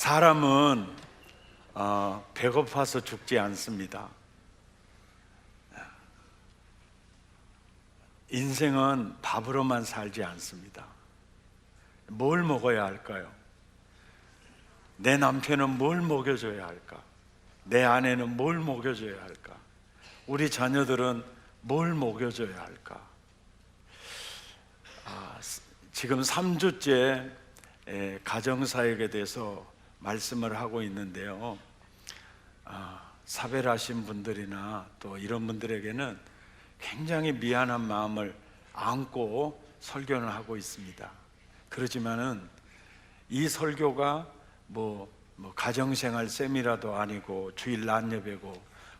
사람은 배고파서 죽지 않습니다. 인생은 밥으로만 살지 않습니다. 뭘 먹어야 할까요? 내 남편은 뭘 먹여줘야 할까? 내 아내는 뭘 먹여줘야 할까? 우리 자녀들은 뭘 먹여줘야 할까? 지금 3주째 가정사역에 대해서 말씀을 하고 있는데요, 사별하신 분들이나 또 이런 분들에게는 굉장히 미안한 마음을 안고 설교를 하고 있습니다. 그렇지만은 이 설교가 뭐 가정생활 세미나도 아니고 주일 낮예배고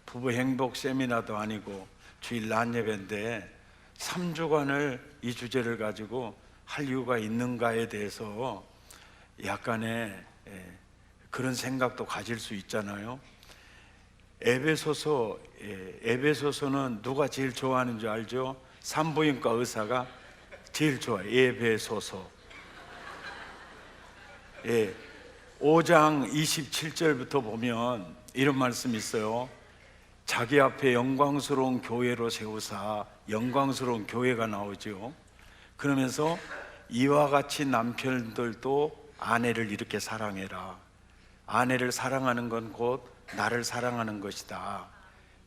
부부 행복 세미나도 아니고 주일 낮예배인데 3주간을 이 주제를 가지고 할 이유가 있는가에 대해서 약간의 그런 생각도 가질 수 있잖아요. 에베소서는 누가 제일 좋아하는 줄 알죠? 산부인과 의사가 제일 좋아해요. 에베소서 5장 27절부터 보면 이런 말씀이 있어요. 자기 앞에 영광스러운 교회로 세우사, 영광스러운 교회가 나오죠. 그러면서 이와 같이 남편들도 아내를 이렇게 사랑해라. 아내를 사랑하는 건 곧 나를 사랑하는 것이다.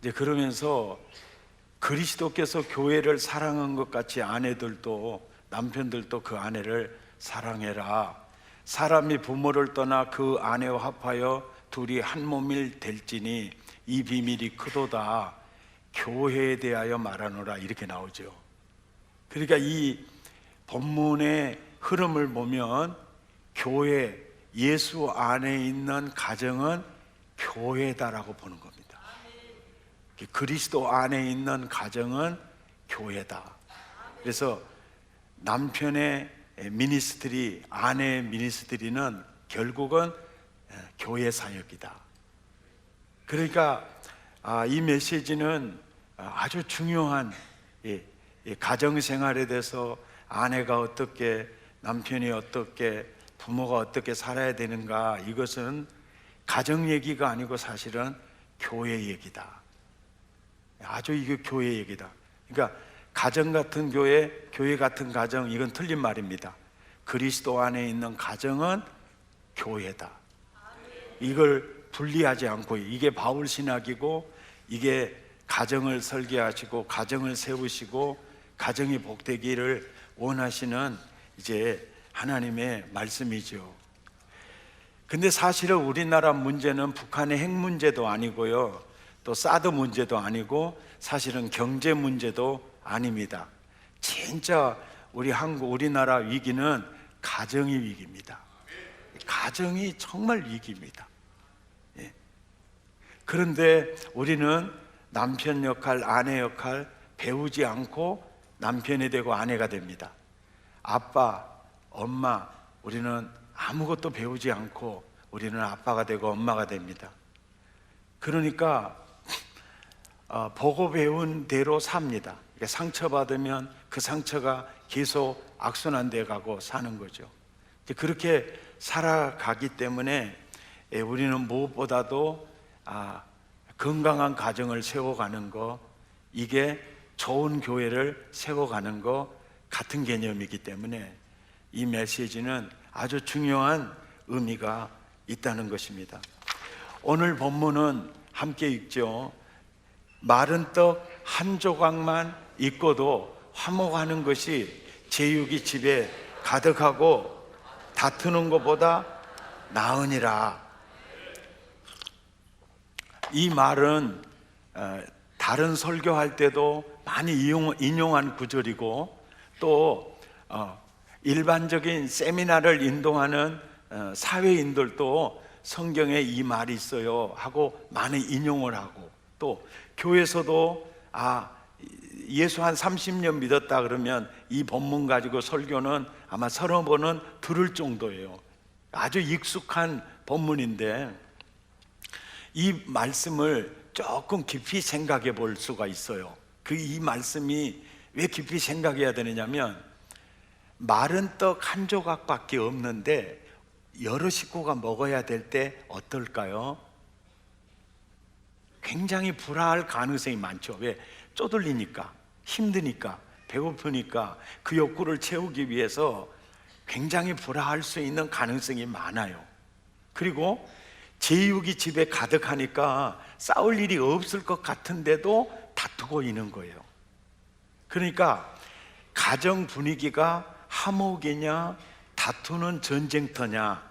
이제 그러면서 그리스도께서 교회를 사랑한 것 같이 아내들도, 남편들도 그 아내를 사랑해라. 사람이 부모를 떠나 그 아내와 합하여 둘이 한 몸이 될지니 이 비밀이 크도다. 교회에 대하여 말하노라. 이렇게 나오죠. 그러니까 이 본문의 흐름을 보면 교회, 예수 안에 있는 가정은 교회다라고 보는 겁니다. 그리스도 안에 있는 가정은 교회다. 그래서 남편의 미니스트리, 아내의 미니스트리는 결국은 교회 사역이다. 그러니까 이 메시지는 아주 중요한 가정생활에 대해서 아내가 어떻게, 남편이 어떻게, 부모가 어떻게 살아야 되는가, 이것은 가정 얘기가 아니고 사실은 교회 얘기다. 아주 이게 교회 얘기다. 그러니까 가정 같은 교회, 교회 같은 가정, 이건 틀린 말입니다. 그리스도 안에 있는 가정은 교회다. 이걸 분리하지 않고, 이게 바울 신학이고, 이게 가정을 설계하시고 가정을 세우시고 가정이 복되기를 원하시는 이제 하나님의 말씀이죠. 근데 사실은 우리나라 문제는 북한의 핵 문제도 아니고요, 또 사드 문제도 아니고 사실은 경제 문제도 아닙니다. 진짜 우리나라 위기는 가정이 위기입니다. 가정이 정말 위기입니다. 그런데 우리는 남편 역할, 아내 역할 배우지 않고 남편이 되고 아내가 됩니다. 아빠, 엄마, 우리는 아무것도 배우지 않고 우리는 아빠가 되고 엄마가 됩니다. 그러니까 보고 배운 대로 삽니다. 상처받으면 그 상처가 계속 악순환돼 가고 사는 거죠. 그렇게 살아가기 때문에 우리는 무엇보다도 건강한 가정을 세워가는 거, 이게 좋은 교회를 세워가는 거 같은 개념이기 때문에 이 메시지는 아주 중요한 의미가 있다는 것입니다. 오늘 본문은 함께 읽죠. 마른 떡 한 조각만 있고도 화목하는 것이 제육이 집에 가득하고 다투는 것보다 나으니라. 이 말은 다른 설교할 때도 많이 인용한 구절이고, 또 일반적인 세미나를 인도하는 사회인들도 성경에 이 말이 있어요 하고 많이 인용을 하고, 또 교회에서도 예수 한 30년 믿었다 그러면 이 본문 가지고 설교는 아마 30번은 들을 정도예요. 아주 익숙한 본문인데 이 말씀을 조금 깊이 생각해 볼 수가 있어요. 이 말씀이 왜 깊이 생각해야 되느냐면, 마른 떡 한 조각밖에 없는데 여러 식구가 먹어야 될 때 어떨까요? 굉장히 불화할 가능성이 많죠. 왜? 쪼들리니까, 힘드니까, 배고프니까 그 욕구를 채우기 위해서 굉장히 불화할 수 있는 가능성이 많아요. 그리고 제육이 집에 가득하니까 싸울 일이 없을 것 같은데도 다투고 있는 거예요. 그러니까 가정 분위기가 화목이냐 다투는 전쟁터냐,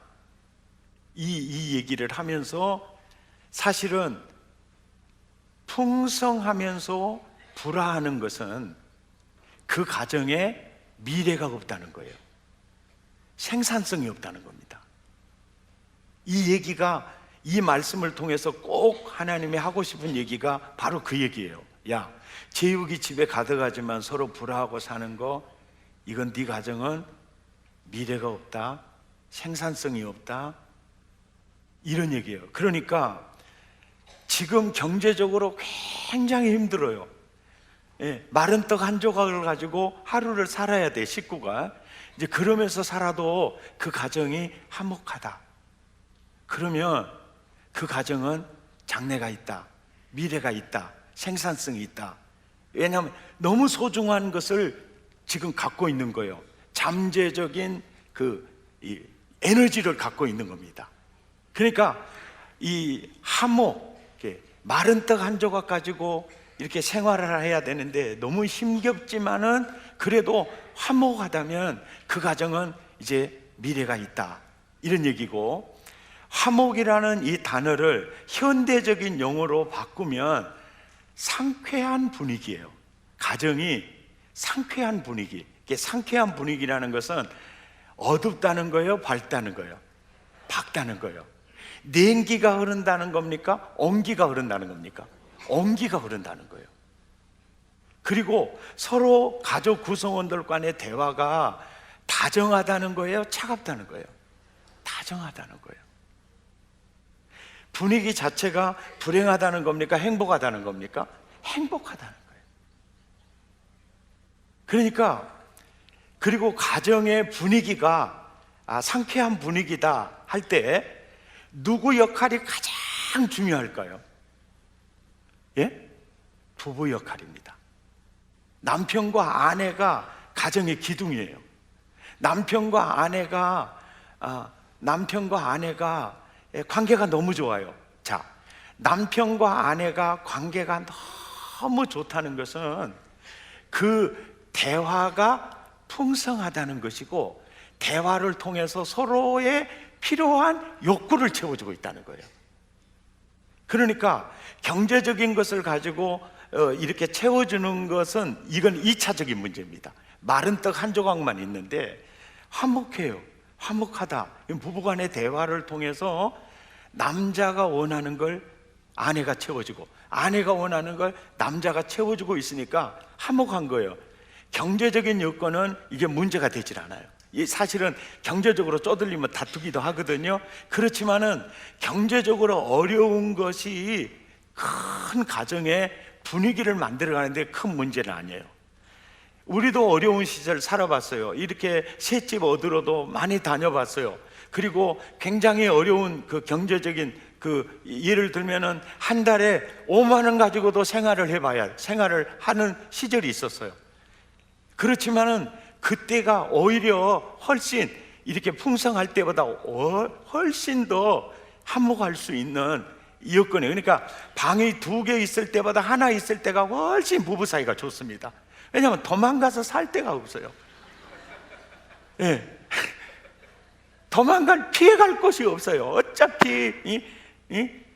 이 얘기를 하면서 사실은 풍성하면서 불화하는 것은 그 가정에 미래가 없다는 거예요. 생산성이 없다는 겁니다. 이 얘기가, 이 말씀을 통해서 꼭 하나님이 하고 싶은 얘기가 바로 그 얘기예요. 야, 제육이 집에 가득하지만 서로 불화하고 사는 거, 이건 네 가정은 미래가 없다, 생산성이 없다, 이런 얘기예요. 그러니까 지금 경제적으로 굉장히 힘들어요. 마른 떡 한 조각을 가지고 하루를 살아야 돼, 식구가. 이제 그러면서 살아도 그 가정이 화목하다, 그러면 그 가정은 장래가 있다, 미래가 있다, 생산성이 있다. 왜냐하면 너무 소중한 것을 지금 갖고 있는 거예요. 잠재적인 이 에너지를 갖고 있는 겁니다. 그러니까 이 화목, 마른 떡 한 조각 가지고 이렇게 생활을 해야 되는데 너무 힘겹지만은 그래도 화목하다면 그 가정은 이제 미래가 있다, 이런 얘기고, 화목이라는 이 단어를 현대적인 용어로 바꾸면 상쾌한 분위기예요. 가정이 상쾌한 분위기. 이게 상쾌한 분위기라는 것은 어둡다는 거예요, 밝다는 거예요? 밝다는 거예요. 냉기가 흐른다는 겁니까? 온기가 흐른다는 겁니까? 온기가 흐른다는 거예요. 그리고 서로 가족 구성원들 간의 대화가 다정하다는 거예요, 차갑다는 거예요? 다정하다는 거예요. 분위기 자체가 불행하다는 겁니까? 행복하다는 겁니까? 행복하다는 거예요. 그러니까, 그리고 가정의 분위기가 상쾌한 분위기다 할 때 누구 역할이 가장 중요할까요? 예? 부부 역할입니다. 남편과 아내가 가정의 기둥이에요. 남편과 아내가 관계가 너무 좋아요. 자, 남편과 아내가 관계가 너무 좋다는 것은 그 대화가 풍성하다는 것이고, 대화를 통해서 서로의 필요한 욕구를 채워주고 있다는 거예요. 그러니까 경제적인 것을 가지고 이렇게 채워주는 것은, 이건 2차적인 문제입니다. 마른 떡 한 조각만 있는데 화목해요. 화목하다. 부부간의 대화를 통해서 남자가 원하는 걸 아내가 채워주고, 아내가 원하는 걸 남자가 채워주고 있으니까 화목한 거예요. 경제적인 여건은 이게 문제가 되질 않아요. 사실은 경제적으로 쪼들리면 다투기도 하거든요. 그렇지만은 경제적으로 어려운 것이 큰 가정의 분위기를 만들어가는데 큰 문제는 아니에요. 우리도 어려운 시절 살아봤어요. 이렇게 새집 얻으러도 많이 다녀봤어요. 그리고 굉장히 어려운 그 경제적인 예를 들면은 한 달에 5만 원 가지고도 생활을 하는 시절이 있었어요. 그렇지만은 그때가 오히려 훨씬 이렇게 풍성할 때보다 훨씬 더 한몫할 수 있는 여건이에요. 그러니까 방이 2개 있을 때보다 하나 있을 때가 훨씬 부부 사이가 좋습니다. 왜냐하면 도망가서 살 데가 없어요. 예. 피해갈 곳이 없어요. 어차피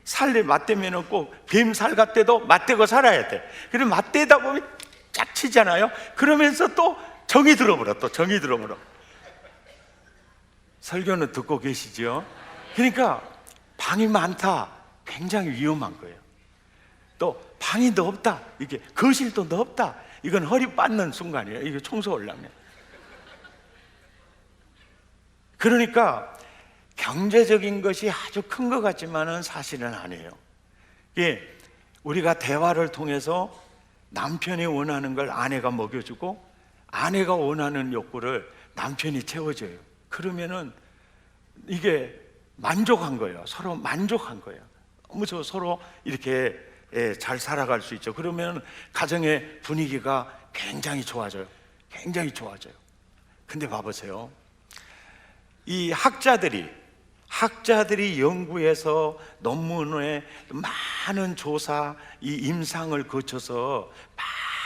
살래 맞대면은 꼭 뱀살 같대도 맞대고 살아야 돼. 그리고 맞대다 보면 짝치잖아요. 그러면서 또 정이 들어버려. 설교는 듣고 계시죠? 그러니까 방이 많다, 굉장히 위험한 거예요. 또 방이 넓다, 이게 거실도 넓다, 이건 허리 빠는 순간이에요. 이게 청소하려면. 그러니까 경제적인 것이 아주 큰 것 같지만은 사실은 아니에요. 예, 우리가 대화를 통해서 남편이 원하는 걸 아내가 먹여주고, 아내가 원하는 욕구를 남편이 채워줘요. 그러면은 이게 만족한 거예요. 서로 만족한 거예요. 너무 서로 이렇게 잘 살아갈 수 있죠. 그러면 가정의 분위기가 굉장히 좋아져요. 굉장히 좋아져요. 근데 봐보세요. 이 학자들이 연구해서 논문에 많은 조사, 이 임상을 거쳐서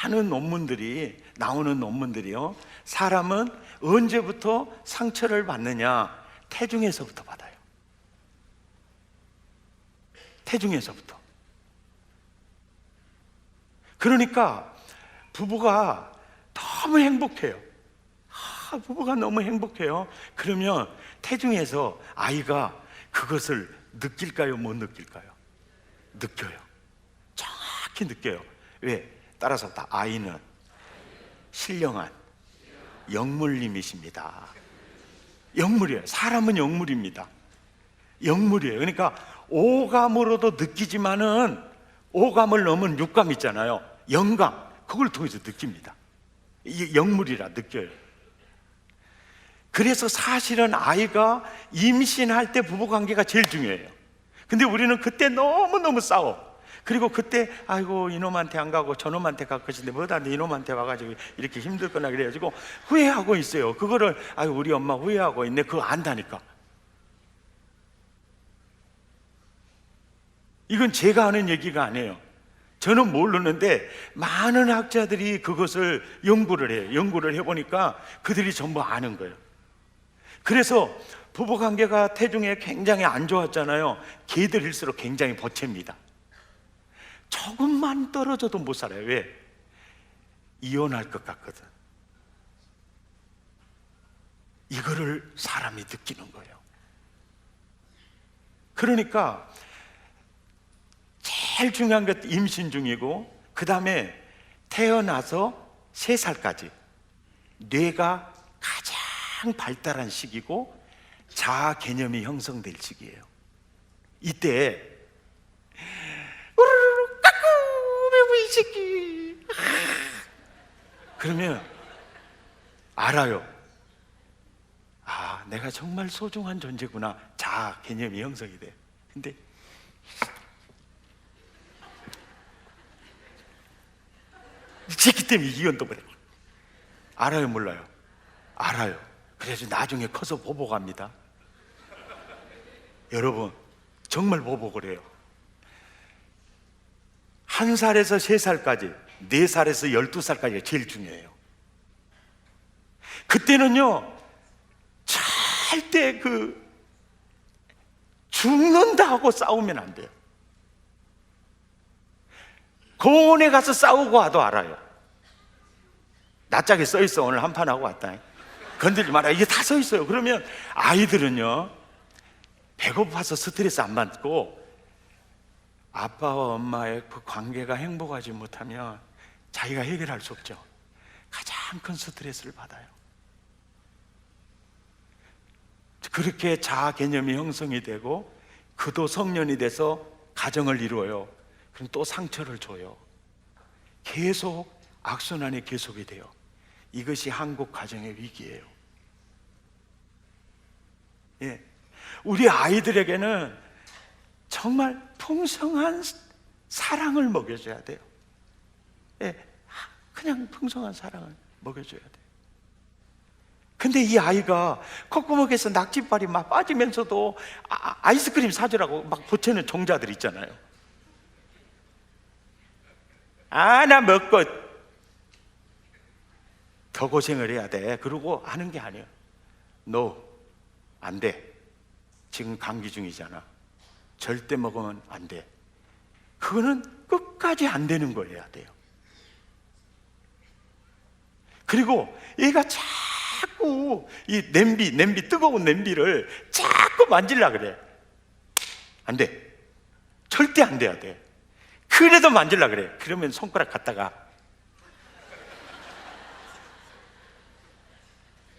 많은 논문들이 나오는 논문들이요. 사람은 언제부터 상처를 받느냐? 태중에서부터 받아요. 태중에서부터. 그러니까 부부가 너무 행복해요. 부부가 너무 행복해요. 그러면 태중에서 아이가 그것을 느낄까요? 못 느낄까요? 느껴요. 정확히 느껴요. 왜? 따라서 아이는 신령한 영물님이십니다. 영물이에요. 사람은 영물입니다. 영물이에요. 그러니까 오감으로도 느끼지만은 오감을 넘은 육감 있잖아요. 영감, 그걸 통해서 느낍니다. 이게 영물이라 느껴요. 그래서 사실은 아이가 임신할 때 부부관계가 제일 중요해요. 근데 우리는 그때 너무너무 싸워. 그리고 그때 아이고 이놈한테 안 가고 저놈한테 갈 것인데 뭐다 이놈한테 와가지고 이렇게 힘들거나 그래가지고 후회하고 있어요. 그거를 아유 우리 엄마 후회하고 있네. 그거 안다니까. 이건 제가 하는 얘기가 아니에요. 저는 모르는데 많은 학자들이 그것을 연구를 해요. 연구를 해보니까 그들이 전부 아는 거예요. 그래서 부부관계가 태중에 굉장히 안 좋았잖아요. 개들일수록 굉장히 보채입니다. 조금만 떨어져도 못 살아요. 왜? 이혼할 것 같거든. 이거를 사람이 느끼는 거예요. 그러니까 제일 중요한 것 임신 중이고, 그 다음에 태어나서 3살까지 뇌가 가장 발달한 시기고 자아 개념이 형성될 시기예요. 이때 우르르 까꾸 이 새끼 그러면 알아요. 아, 내가 정말 소중한 존재구나. 자아 개념이 형성이 돼. 근데 이 새끼 때문에 이혼도 그래. 알아요, 몰라요? 알아요. 그래서 나중에 커서 보복합니다. 여러분, 정말 보복을 해요. 1살에서 3살까지, 4살에서 12살까지가 제일 중요해요. 그때는요, 절대 죽는다 하고 싸우면 안 돼요. 공원에 가서 싸우고 와도 알아요. 낯짝에 써 있어. 오늘 한판 하고 왔다. 건들지 마라. 이게 다 써 있어요. 그러면 아이들은요, 배고파서 스트레스 안 받고 아빠와 엄마의 그 관계가 행복하지 못하면 자기가 해결할 수 없죠. 가장 큰 스트레스를 받아요. 그렇게 자아 개념이 형성이 되고 그도 성년이 돼서 가정을 이루어요. 그럼 또 상처를 줘요. 계속 악순환이 계속이 돼요. 이것이 한국 가정의 위기예요. 예. 우리 아이들에게는 정말 풍성한 사랑을 먹여줘야 돼요. 예. 그냥 풍성한 사랑을 먹여줘야 돼요. 근데 이 아이가 콧구멍에서 낙지발이 막 빠지면서도 아이스크림 사주라고 막 보채는 종자들 있잖아요. 나 먹고 더 고생을 해야 돼. 그러고 하는 게 아니에요. No, 안 돼. 지금 감기 중이잖아. 절대 먹으면 안 돼. 그거는 끝까지 안 되는 거 해야 돼요. 그리고 얘가 자꾸 이 냄비 뜨거운 냄비를 자꾸 만질라 그래. 안 돼. 절대 안 돼야 돼. 그래도 만질라 그래. 그러면 손가락 갖다가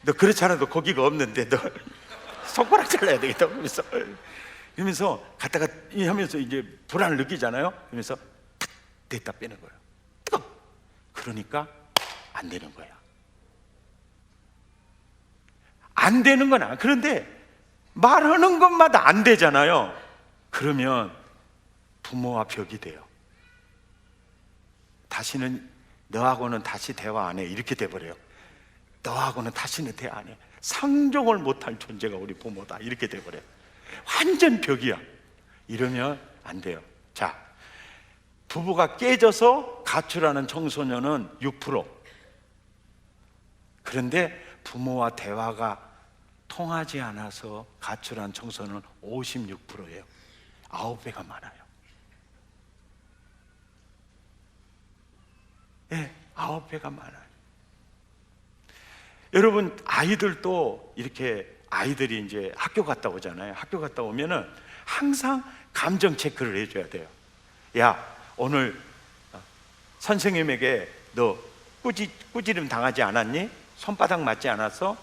너 그렇지 않아도 고기가 없는데 너 손가락 잘라야 되겠다. 그러면서 갖다가 하면서 이제 불안을 느끼잖아요. 그러면서 탁 댔다 빼는 거예요. 뜨거. 그러니까 안 되는 거야. 안 되는 건 그런데 말하는 것마다 안 되잖아요. 그러면 부모와 벽이 돼요. 다시는 너하고는 다시 대화 안 해, 이렇게 돼버려요. 너하고는 다시는 대화 안 해. 상종을 못할 존재가 우리 부모다, 이렇게 돼버려요. 완전 벽이야. 이러면 안 돼요. 자, 부부가 깨져서 가출하는 청소년은 6%. 그런데 부모와 대화가 통하지 않아서 가출한 청소년은 56%예요. 9배가 많아요. 예, 9배가 많아요. 여러분, 아이들도 이렇게, 아이들이 이제 학교 갔다 오잖아요. 학교 갔다 오면은 항상 감정 체크를 해줘야 돼요. 야, 오늘 선생님에게 너 꾸지름 당하지 않았니? 손바닥 맞지 않았어?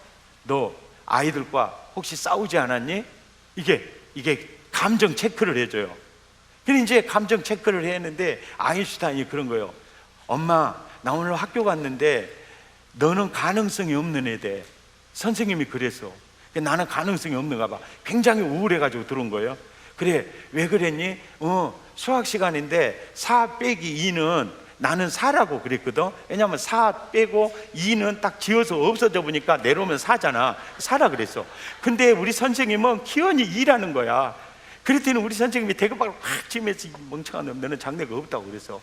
너 아이들과 혹시 싸우지 않았니? 이게 감정 체크를 해줘요. 그래서 이제 감정 체크를 했는데 아인슈타인이 그런 거예요. 엄마, 나 오늘 학교 갔는데 너는 가능성이 없는 애대. 선생님이 그랬어. 나는 가능성이 없는가 봐. 굉장히 우울해가지고 들어온 거예요. 그래, 왜 그랬니? 수학 시간인데 4 빼기 2는 나는 4라고 그랬거든. 왜냐면 4 빼고 2는 딱 지어서 없어져 보니까 내려오면 4잖아. 4라 그랬어. 근데 우리 선생님은 기원이 2라는 거야. 그랬더니 우리 선생님이 대급박을 확 치면서 멍청한 놈, 너는 장래가 없다고 그랬어.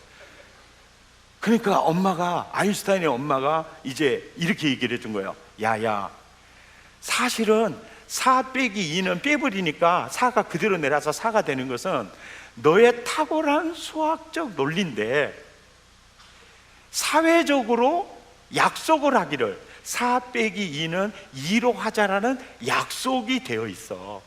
그러니까 엄마가, 아인슈타인의 엄마가 이제 이렇게 얘기를 해준 거예요. 야야, 사실은 4 빼기 2는 빼버리니까 4가 그대로 내려서 4가 되는 것은 너의 탁월한 수학적 논리인데, 사회적으로 약속을 하기를 4 빼기 2는 2로 하자라는 약속이 되어 있어.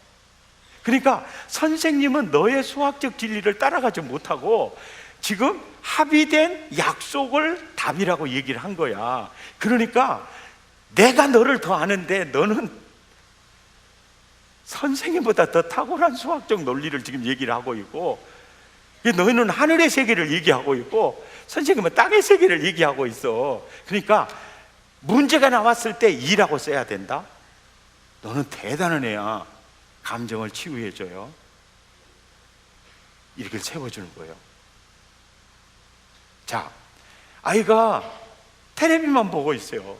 그러니까 선생님은 너의 수학적 진리를 따라가지 못하고 지금 합의된 약속을 답이라고 얘기를 한 거야. 그러니까 내가 너를 더 아는데 너는 선생님보다 더 탁월한 수학적 논리를 지금 얘기를 하고 있고, 너희는 하늘의 세계를 얘기하고 있고 선생님은 땅의 세계를 얘기하고 있어. 그러니까 문제가 나왔을 때 2라고 써야 된다. 너는 대단한 애야. 감정을 치유해줘요. 이렇게 세워주는 거예요. 자, 아이가 텔레비만 보고 있어요.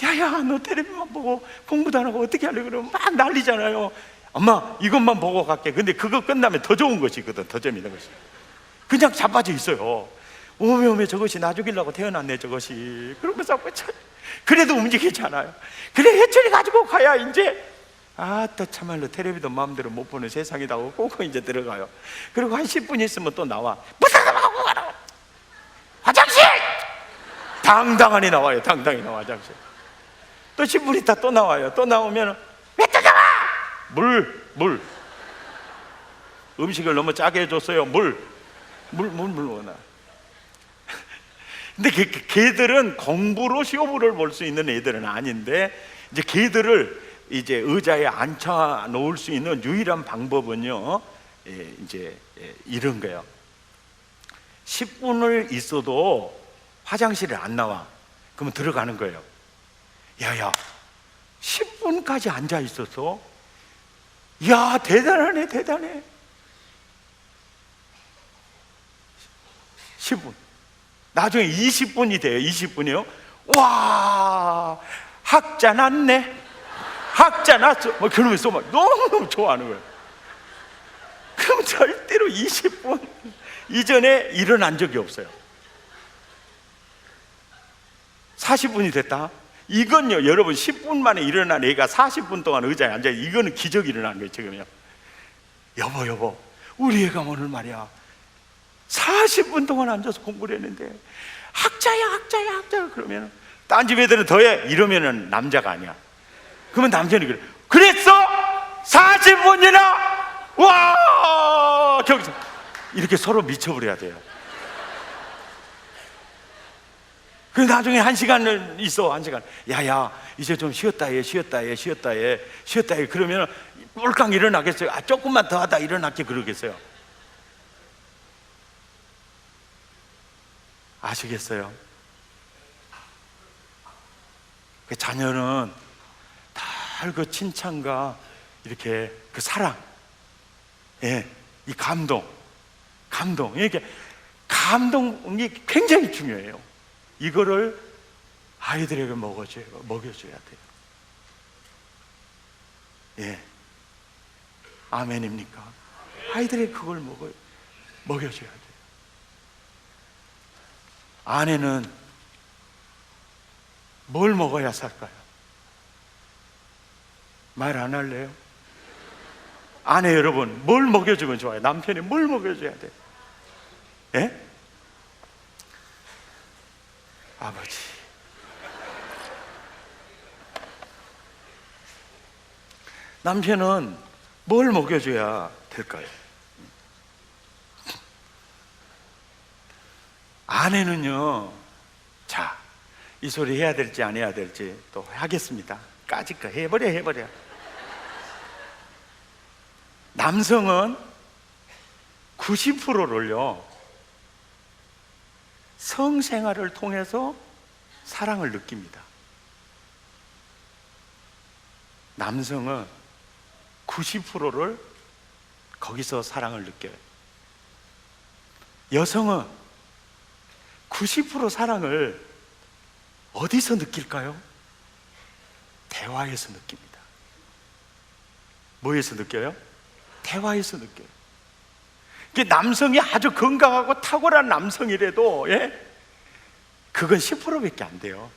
야야, 너 텔레비만 보고 공부도 안 하고 어떻게 하려고 그러면 막 난리잖아요. 엄마, 이것만 보고 갈게. 근데 그거 끝나면 더 좋은 것이 있거든. 더 재밌는 것이. 그냥 자빠져 있어요. 오메 저것이 나 죽이려고 태어났네 저것이. 그러면서 그래도 움직이잖아요. 그래, 해철이 가지고 가야 이제 또 참말로 텔레비도 마음대로 못 보는 세상이다 하고 꼭 이제 들어가요. 그리고 한 10분 있으면 또 나와. 무사하고 가라. 화장실! 당당하게 나와요. 당당히 나와, 화장실. 또 10분 있다 또 나와요. 또 나오면 왜 또 나와? 물. 음식을 너무 짜게 해줬어요. 물 원하. 근데 걔들은 공부로 시험을 볼 수 있는 애들은 아닌데, 이제 걔들을 이제 의자에 앉혀 놓을 수 있는 유일한 방법은요, 이제 이런 거예요. 10분을 있어도 화장실에 안 나와. 그러면 들어가는 거예요. 야야, 10분까지 앉아 있었어? 야, 대단하네, 대단해. 10분. 나중에 20분이 돼요. 20분이요. 와, 학자 났네. 학자 났어. 뭐 그러면서 막 너무너무 좋아하는 거예요. 그럼 절대로 20분 이전에 일어난 적이 없어요. 40분이 됐다. 이건요, 여러분 10분 만에 일어난 애가 40분 동안 의자에 앉아, 이거는 기적이 일어난 거예요. 지금요. 여보, 우리 애가 오늘 말이야 40분 동안 앉아서 공부를 했는데 학자야. 그러면 딴 집 애들은 더해. 이러면은 남자가 아니야. 그러면 남자는 그래. 그랬어? 40분이나? 와! 저기서 이렇게 서로 미쳐버려야 돼요. 그 나중에 1시간을 있어. 1시간. 야야, 이제 좀 쉬었다 해. 그러면 꼴깍 일어나겠어요? 조금만 더 하다 일어났게 그러겠어요? 아시겠어요? 그 자녀는 다 그 칭찬과 이렇게 그 사랑, 예, 이 감동, 이렇게 감동이 굉장히 중요해요. 이거를 아이들에게 먹여줘야 돼요. 예, 아멘입니까? 아이들에게 그걸 먹여줘야 돼요. 아내는 뭘 먹어야 살까요? 말 안 할래요? 아내 여러분, 뭘 먹여주면 좋아요? 남편이 뭘 먹여줘야 돼요? 예? 아버지, 남편은 뭘 먹여줘야 될까요? 아내는요, 자, 이 소리 해야 될지 안 해야 될지 또 하겠습니다. 까짓 거 해버려. 남성은 90%를요, 성생활을 통해서 사랑을 느낍니다. 남성은 90%를 거기서 사랑을 느껴요. 여성은 90% 사랑을 어디서 느낄까요? 대화에서 느낍니다. 뭐에서 느껴요? 대화에서 느껴요. 이게 남성이 아주 건강하고 탁월한 남성이라도, 예? 그건 10%밖에 안 돼요.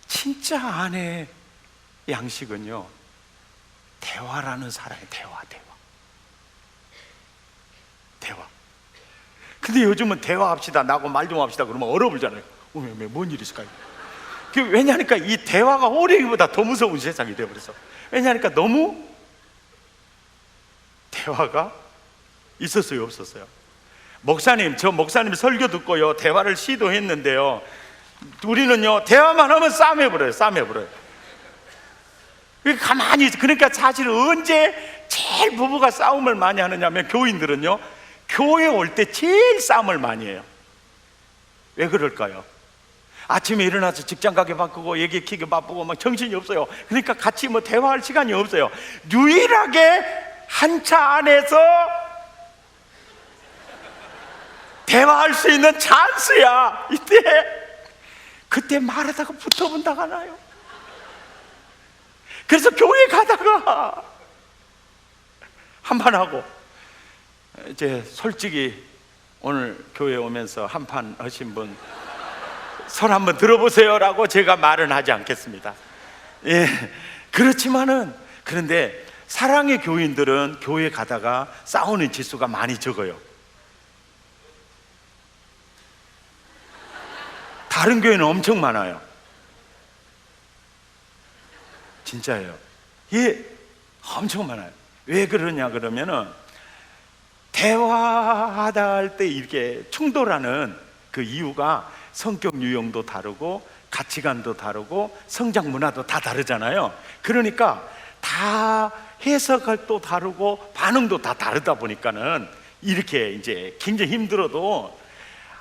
진짜 아내의 양식은요, 대화라는 사람의 대화. 근데 요즘은 대화합시다, 나하고 말 좀 합시다 그러면 얼어불잖아요. 뭔 일이 있을까요? 왜냐하니까 이 대화가 오래기보다 더 무서운 세상이 되어버렸어. 왜냐하니까 너무 대화가 있었어요, 없었어요? 저 목사님 설교 듣고요, 대화를 시도했는데요, 우리는요, 대화만 하면 싸움해버려요. 그러니까 사실 언제 제일 부부가 싸움을 많이 하느냐면, 교인들은요, 교회 올 때 제일 싸움을 많이 해요. 왜 그럴까요? 아침에 일어나서 직장 가기 바쁘고 얘기 키기 바쁘고 막 정신이 없어요. 그러니까 같이 대화할 시간이 없어요. 유일하게 한 차 안에서 대화할 수 있는 찬스야. 그때 말하다가 붙어본다가 나요. 그래서 교회 가다가 한판 하고, 이제 솔직히 오늘 교회 오면서 한판 하신 분 손 한번 들어보세요 라고 제가 말은 하지 않겠습니다. 예, 그런데 사랑의 교인들은 교회 가다가 싸우는 지수가 많이 적어요. 다른 교회는 엄청 많아요. 진짜예요. 예, 엄청 많아요. 왜 그러냐 그러면은, 대화하다 할 때 이렇게 충돌하는 그 이유가 성격 유형도 다르고 가치관도 다르고 성장 문화도 다 다르잖아요. 그러니까 다 해석도 다르고 반응도 다 다르다 보니까는 이렇게 이제 굉장히 힘들어도,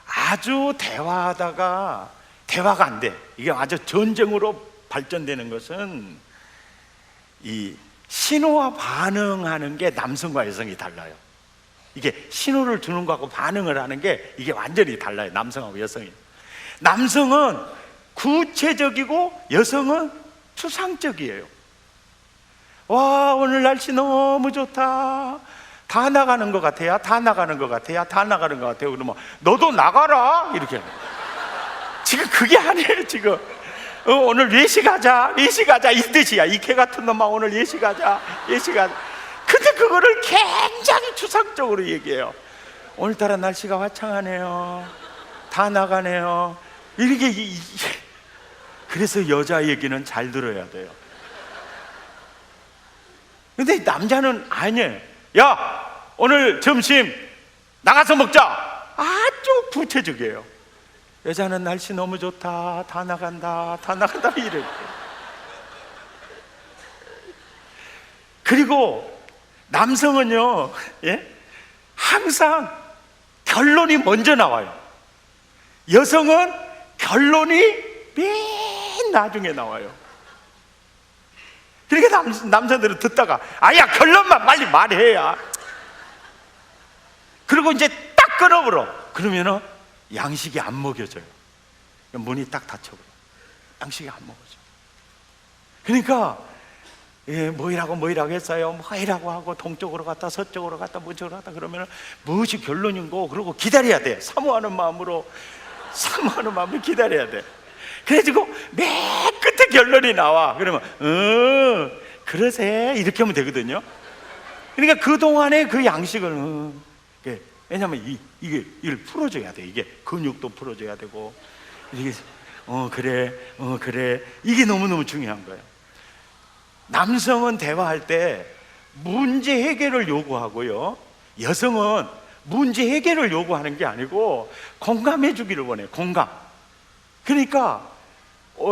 아주 대화하다가 대화가 안 돼, 이게 아주 전쟁으로 발전되는 것은 이 신호와 반응하는 게 남성과 여성이 달라요. 이게 신호를 주는 거하고 반응을 하는 게 이게 완전히 달라요. 남성하고 여성이. 남성은 구체적이고 여성은 추상적이에요. 와, 오늘 날씨 너무 좋다, 다 나가는 것 같아요. 그러면 너도 나가라 이렇게. 지금 그게 아니에요. 지금 오늘 예시 가자 이 뜻이야. 이 개 같은 놈아, 오늘 예시 가자. 근데 그거를 굉장히 추상적으로 얘기해요. 오늘따라 날씨가 화창하네요, 다 나가네요, 이렇게. 그래서 여자 얘기는 잘 들어야 돼요. 근데 남자는 아니에요. 야, 오늘 점심 나가서 먹자, 아주 구체적이에요. 여자는 날씨 너무 좋다, 다 나간다 이래. 그리고 남성은요, 예? 항상 결론이 먼저 나와요. 여성은 결론이 맨 나중에 나와요. 그러니까 남자들은 듣다가 아야 결론만 빨리 말해야. 그리고 이제 딱 끊어버려. 그러면은 양식이 안 먹여져요. 문이 딱 닫혀버려. 양식이 안 먹어져. 그러니까 뭐이라고 했어요. 뭐이라고 하고 동쪽으로 갔다 서쪽으로 갔다 뭐쪽으로 갔다 그러면 무엇이 결론인고, 그러고 기다려야 돼. 사모하는 마음으로 기다려야 돼. 그래가지고 맨 끝에 결론이 나와. 그러면 그러세 이렇게 하면 되거든요. 그러니까 그동안에 그 양식을 왜냐면 이걸 풀어줘야 돼. 이게 근육도 풀어줘야 되고, 이게 그래 이게 너무너무 중요한 거예요. 남성은 대화할 때 문제 해결을 요구하고요, 여성은 문제 해결을 요구하는 게 아니고 공감해 주기를 원해요. 공감. 그러니까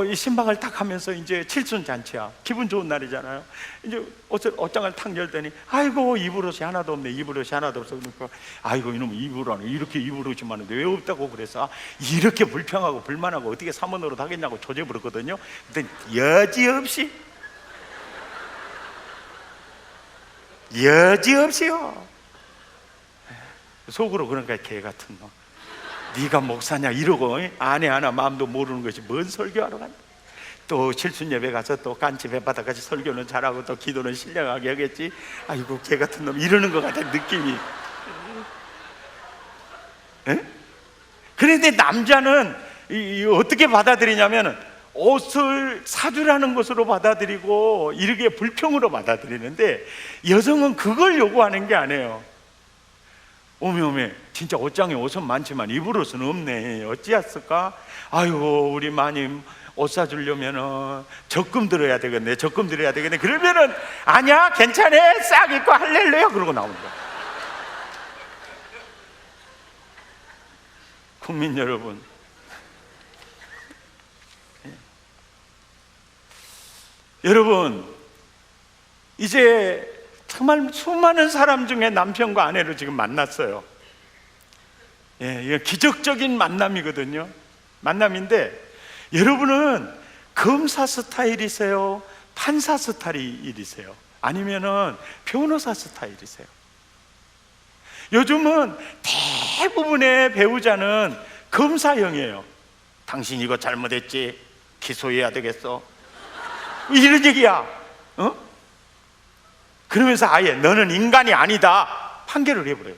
이 신방을 딱 하면서 이제 칠순잔치야. 기분 좋은 날이잖아요. 이제 옷장을 탁 열더니 아이고 입을 옷이 하나도 없네. 입을 옷이 하나도 없어. 그러니까 아이고 이놈 입을 옷 이렇게 입을 옷이 많은데 왜 없다고 그래서 이렇게 불평하고 불만하고 어떻게 사모노릇 하겠냐고 조져버렸거든요. 근데 여지없이요. 속으로 그러니까 개 같은 놈, 네가 목사냐 이러고 아내 하나 마음도 모르는 것이 뭔 설교하러 간다. 또 칠순 예배 가서 또 깐치 배바닥같이 설교는 잘하고 또 기도는 신령하게 하겠지. 아이고 개 같은 놈 이러는 것 같아 느낌이. 그런데 남자는 어떻게 받아들이냐면 옷을 사주라는 것으로 받아들이고 이렇게 불평으로 받아들이는데, 여성은 그걸 요구하는 게 아니에요. 오메 진짜 옷장에 옷은 많지만 입을 옷은 없네. 어찌했을까? 아이고 우리 마님 옷 사주려면은 적금 들어야 되겠네. 그러면은 아니야 괜찮아 싹 입고 할렐루야 그러고 나오는 거야. 국민 여러분, 여러분 이제 정말 수많은 사람 중에 남편과 아내를 지금 만났어요. 이거 기적적인 만남이거든요. 만남인데 여러분은 검사 스타일이세요? 판사 스타일이세요? 아니면은 변호사 스타일이세요? 요즘은 대부분의 배우자는 검사형이에요. 당신 이거 잘못했지? 기소해야 되겠어? 이런 얘기야. 그러면서 아예 너는 인간이 아니다 판결을 해버려요.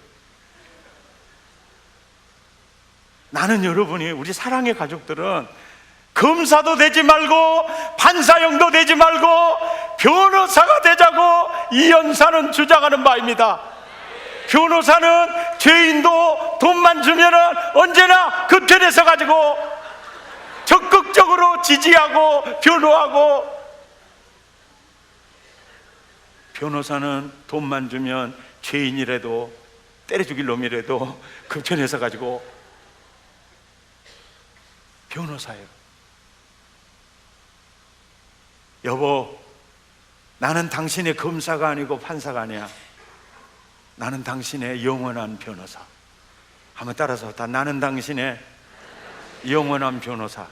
나는 여러분이 우리 사랑의 가족들은 검사도 되지 말고 판사형도 되지 말고 변호사가 되자고 이 연사는 주장하는 바입니다. 변호사는 죄인도 돈만 주면은 언제나 그 편에 서 가지고 적극적으로 지지하고 변호하고, 변호사는 돈만 주면 죄인이라도 때려 죽일 놈이라도 그 편에 서 가지고 변호사예요. 여보, 나는 당신의 검사가 아니고 판사가 아니야. 나는 당신의 영원한 변호사. 한번 따라서 나는 당신의 영원한 변호사.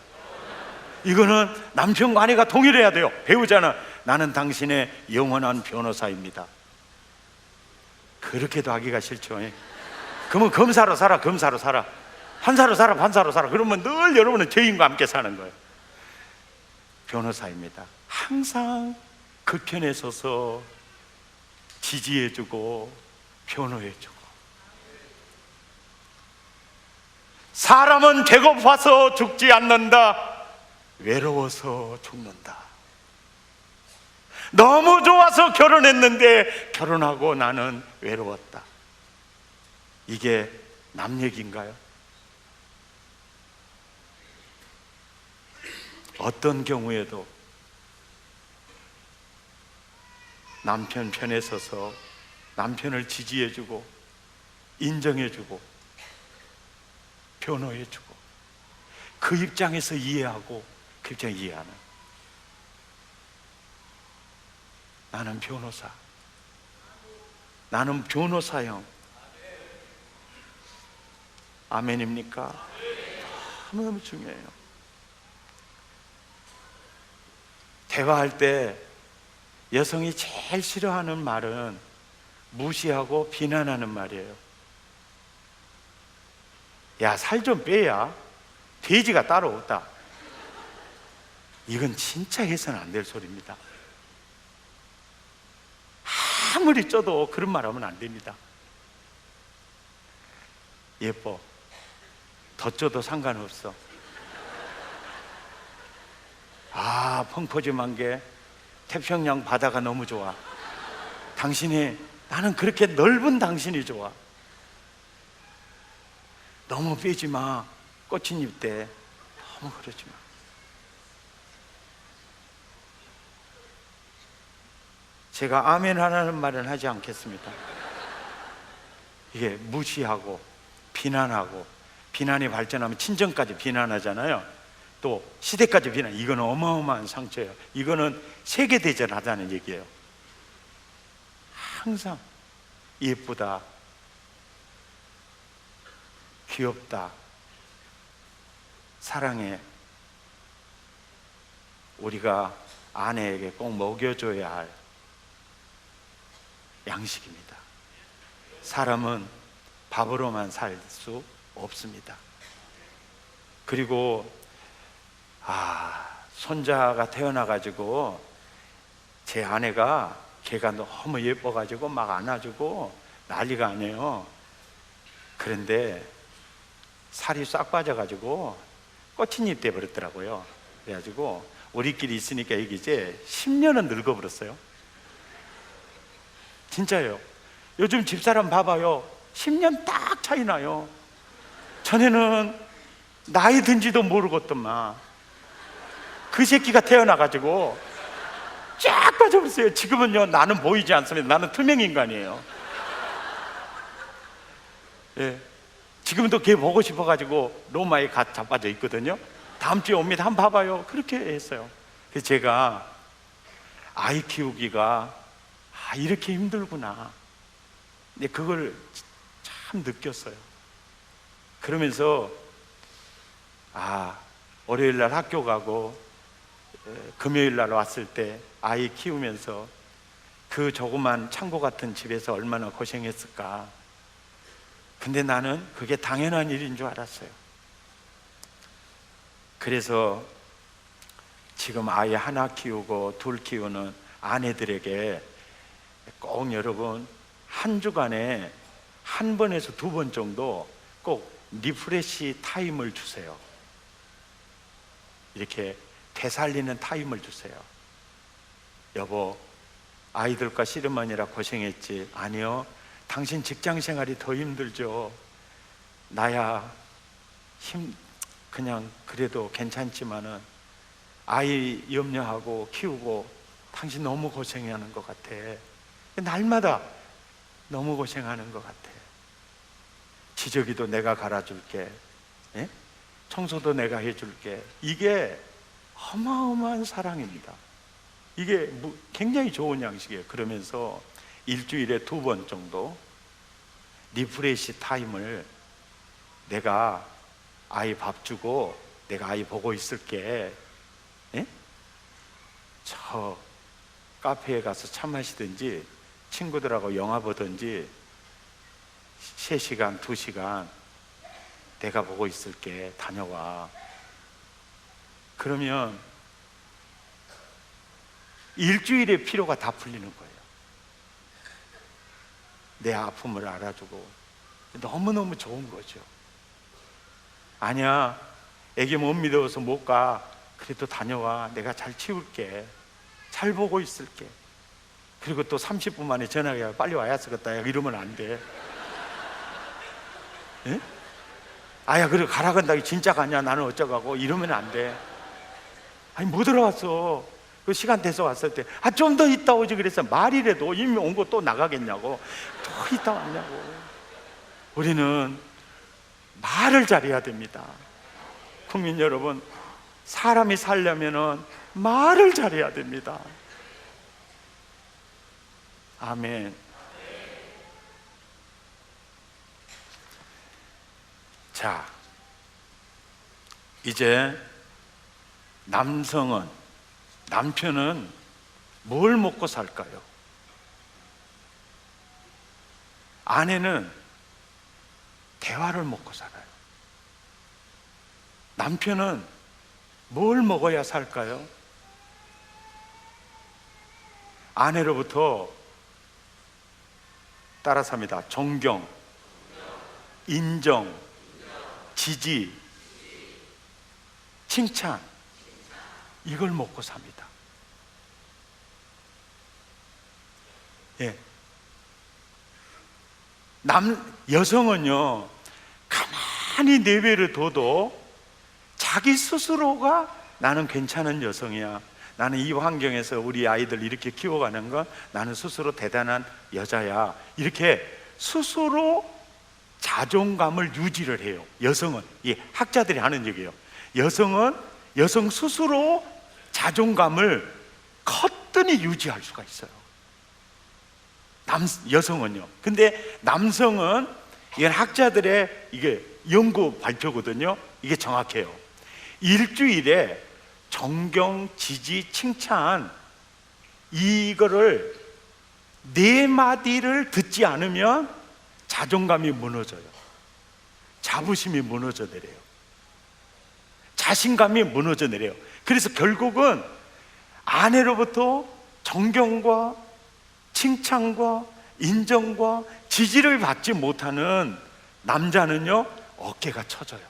이거는 남편과 아내가 동일해야 돼요. 배우자는 나는 당신의 영원한 변호사입니다. 그렇게도 하기가 싫죠. 그러면 검사로 살아. 판사로 살아. 그러면 늘 여러분은 죄인과 함께 사는 거예요. 변호사입니다. 항상 그 편에 서서 지지해주고 변호해주고. 사람은 배고파서 죽지 않는다. 외로워서 죽는다. 너무 좋아서 결혼했는데 결혼하고 나는 외로웠다. 이게 남 얘기인가요? 어떤 경우에도 남편 편에 서서 남편을 지지해주고 인정해주고 변호해주고 그 입장에서 이해하고 그 입장에 이해하는, 나는 변호사, 나는 변호사형. 아멘입니까? 너무 중요해요. 대화할 때 여성이 제일 싫어하는 말은 무시하고 비난하는 말이에요. 야, 살 좀 빼야 돼지가 따로 없다. 이건 진짜 해서는 안 될 소리입니다. 아무리 쪄도 그런 말 하면 안 됩니다. 예뻐. 더 쪄도 상관없어. 아, 펑퍼짐한 게 태평양 바다가 너무 좋아. 나는 그렇게 넓은 당신이 좋아. 너무 빼지 마. 꽃잎 때 너무 그러지 마. 제가 아멘 하라는 말은 하지 않겠습니다. 이게 무시하고 비난하고, 비난이 발전하면 친정까지 비난하잖아요. 또 시대까지 비난. 이건 어마어마한 상처예요. 이거는 세계대전 하자는 얘기예요. 항상 예쁘다, 귀엽다, 사랑해. 우리가 아내에게 꼭 먹여줘야 할 양식입니다. 사람은 밥으로만 살 수 없습니다. 그리고 손자가 태어나가지고 제 아내가 걔가 너무 예뻐가지고 막 안아주고 난리가 아니에요. 그런데 살이 싹 빠져가지고 꽃잎 돼버렸더라고요. 그래가지고 우리끼리 있으니까 얘기지 10년은 늙어버렸어요. 진짜예요. 요즘 집사람 봐봐요. 10년 딱 차이 나요. 전에는 나이 든지도 모르겠더만 그 새끼가 태어나가지고 쫙 빠져버렸어요. 지금은요, 나는 보이지 않습니다. 나는 투명 인간이에요. 예. 지금도 걔 보고 싶어가지고 로마에 가 자빠져 있거든요. 다음 주에 옵니다. 한번 봐봐요. 그렇게 했어요. 그래서 제가 아이 키우기가 이렇게 힘들구나. 근데 그걸 참 느꼈어요. 그러면서 월요일 날 학교 가고 금요일 날 왔을 때 아이 키우면서 그 조그만 창고 같은 집에서 얼마나 고생했을까. 근데 나는 그게 당연한 일인 줄 알았어요. 그래서 지금 아이 하나 키우고 둘 키우는 아내들에게 꼭 여러분 한 주간에 한 번에서 두 번 정도 꼭 리프레시 타임을 주세요. 이렇게 되살리는 타임을 주세요. 여보, 아이들과 씨름하느라 고생했지? 아니요, 당신 직장 생활이 더 힘들죠. 나야 그냥 그래도 괜찮지만은 아이 염려하고 키우고 당신 너무 고생하는 것 같아. 날마다 너무 고생하는 것 같아. 지저귀도 내가 갈아줄게. 예? 청소도 내가 해줄게. 이게 어마어마한 사랑입니다. 이게 굉장히 좋은 양식이에요. 그러면서 일주일에 두 번 정도 리프레시 타임을 내가 아이 밥 주고 내가 아이 보고 있을게. 예? 저 카페에 가서 차 마시든지 친구들하고 영화 보든지 3시간, 2시간 내가 보고 있을게. 다녀와. 그러면 일주일의 피로가 다 풀리는 거예요. 내 아픔을 알아주고. 너무너무 좋은 거죠. 아니야, 애기 못 믿어서 못 가. 그래도 다녀와. 내가 잘 치울게. 잘 보고 있을게. 그리고 또 30분 만에 전화가 빨리 와야 쓰겠다. 이러면 안 돼. 예? 아야, 그래 가라 간다. 진짜 가냐? 나는 어쩌가고. 이러면 안 돼. 아니, 못 들어왔어. 그 시간 돼서 왔을 때 좀 더 있다 오지 그랬어. 말이라도 이미 온 거 또 나가겠냐고. 더 있다 왔냐고. 우리는 말을 잘해야 됩니다. 국민 여러분, 사람이 살려면은 말을 잘해야 됩니다. 아멘. 자, 이제 남편은 뭘 먹고 살까요? 아내는 대화를 먹고 살아요. 남편은 뭘 먹어야 살까요? 아내로부터 따라 삽니다. 존경, 인정, 지지, 칭찬, 이걸 먹고 삽니다. 예. 여성은요, 가만히 내외를 둬도 자기 스스로가 나는 괜찮은 여성이야, 나는 이 환경에서 우리 아이들 이렇게 키워가는 건 나는 스스로 대단한 여자야, 이렇게 스스로 자존감을 유지를 해요. 여성은, 이 학자들이 하는 얘기예요. 여성은 여성 스스로 자존감을 커뜨니 유지할 수가 있어요. 여성은요. 근데 남성은, 이건 학자들의 이게 연구 발표거든요. 이게 정확해요. 일주일에 존경, 지지, 칭찬, 이거를 4마디를 듣지 않으면 자존감이 무너져요. 자부심이 무너져 내려요. 자신감이 무너져 내려요. 그래서 결국은 아내로부터 존경과 칭찬과 인정과 지지를 받지 못하는 남자는요, 어깨가 처져요.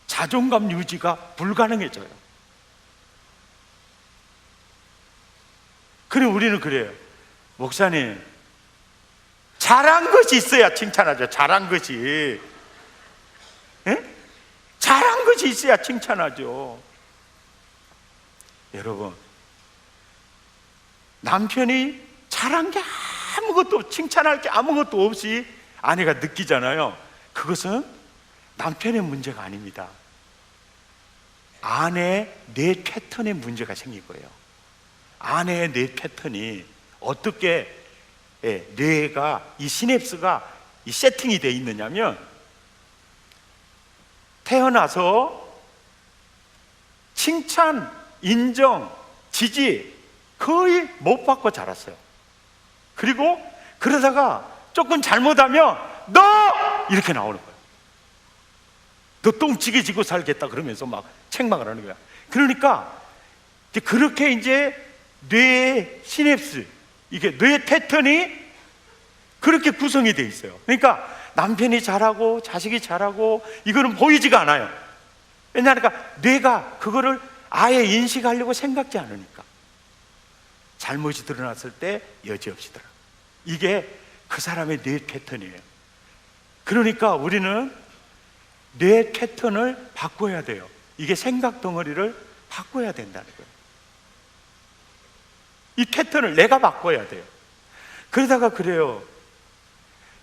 자존감 유지가 불가능해져요. 그래, 우리는 그래요. 목사님, 잘한 것이 있어야 칭찬하죠. 잘한 것이. 예? 잘한 것이 있어야 칭찬하죠. 여러분, 남편이 잘한 게 아무것도, 칭찬할 게 아무것도 없이 아내가 느끼잖아요. 그것은 남편의 문제가 아닙니다. 아내의 뇌 패턴의 문제가 생긴 거예요. 아내의 뇌 패턴이 어떻게 뇌가, 이 시냅스가 이 세팅이 되어 있느냐면, 태어나서 칭찬, 인정, 지지 거의 못 받고 자랐어요. 그리고 그러다가 조금 잘못하면 너! 이렇게 나오는 거예요. 너 똥찌개 지고 살겠다 그러면서 막 책망을 하는 거야. 그러니까 그렇게 이제 뇌의 시냅스, 이게 뇌 패턴이 그렇게 구성이 돼 있어요. 그러니까 남편이 잘하고 자식이 잘하고 이거는 보이지가 않아요. 왜냐하니까 뇌가 그거를 아예 인식하려고 생각지 않으니까. 잘못이 드러났을 때 여지없이 들어. 이게 그 사람의 뇌 패턴이에요. 그러니까 우리는 뇌 패턴을 바꿔야 돼요. 이게 생각 덩어리를 바꿔야 된다는 거예요. 이 패턴을 내가 바꿔야 돼요. 그러다가 그래요,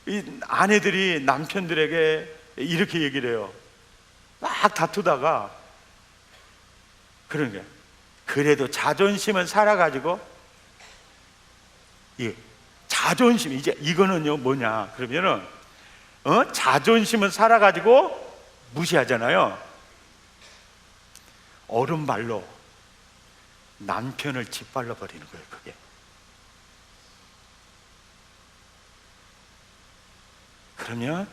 이 아내들이 남편들에게 이렇게 얘기를 해요. 막 다투다가 그런 거예요. 그래도 자존심은 살아가지고, 이 자존심, 이제 이거는요 뭐냐 그러면은 자존심은 살아가지고 무시하잖아요. 어른발로 남편을 짓발라 버리는 거예요. 그게. 그러면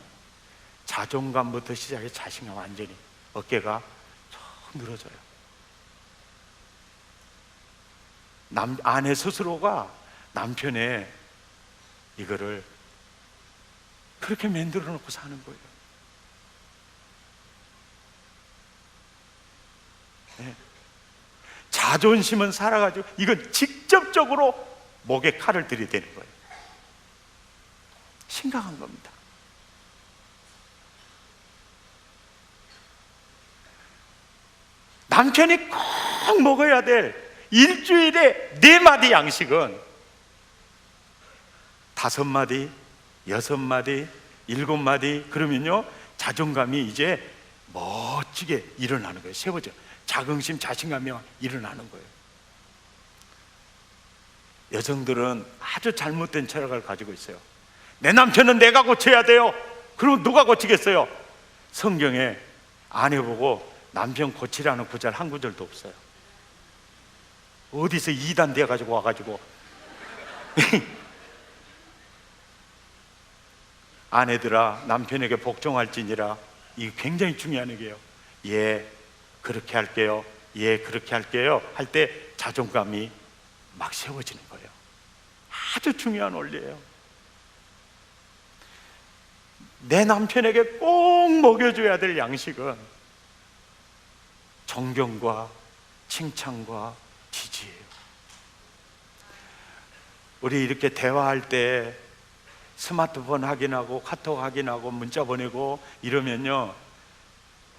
자존감부터 시작해 자신감 완전히 어깨가 쭉 늘어져요. 아내 스스로가 남편의 이거를 그렇게 만들어 놓고 사는 거예요. 네. 자존심은 살아가지고 이건 직접적으로 목에 칼을 들이대는 거예요. 심각한 겁니다. 남편이 꼭 먹어야 될 일주일에 4마디 양식은 5마디, 6마디, 7마디, 그러면요 자존감이 이제 멋지게 일어나는 거예요. 세워져. 자긍심, 자신감이 일어나는 거예요. 여성들은 아주 잘못된 철학을 가지고 있어요. 내 남편은 내가 고쳐야 돼요. 그럼 누가 고치겠어요? 성경에 아내 보고 남편 고치라는 구절 한 구절도 없어요. 어디서 이단 돼가지고 와가지고 아내들아 남편에게 복종할지니라. 이게 굉장히 중요한 얘기예요. 예 그렇게 할게요, 예 그렇게 할게요 할 때 자존감이 막 세워지는 거예요. 아주 중요한 원리예요. 내 남편에게 꼭 먹여줘야 될 양식은 존경과 칭찬과 지지예요. 우리 이렇게 대화할 때 스마트폰 확인하고 카톡 확인하고 문자 보내고 이러면요,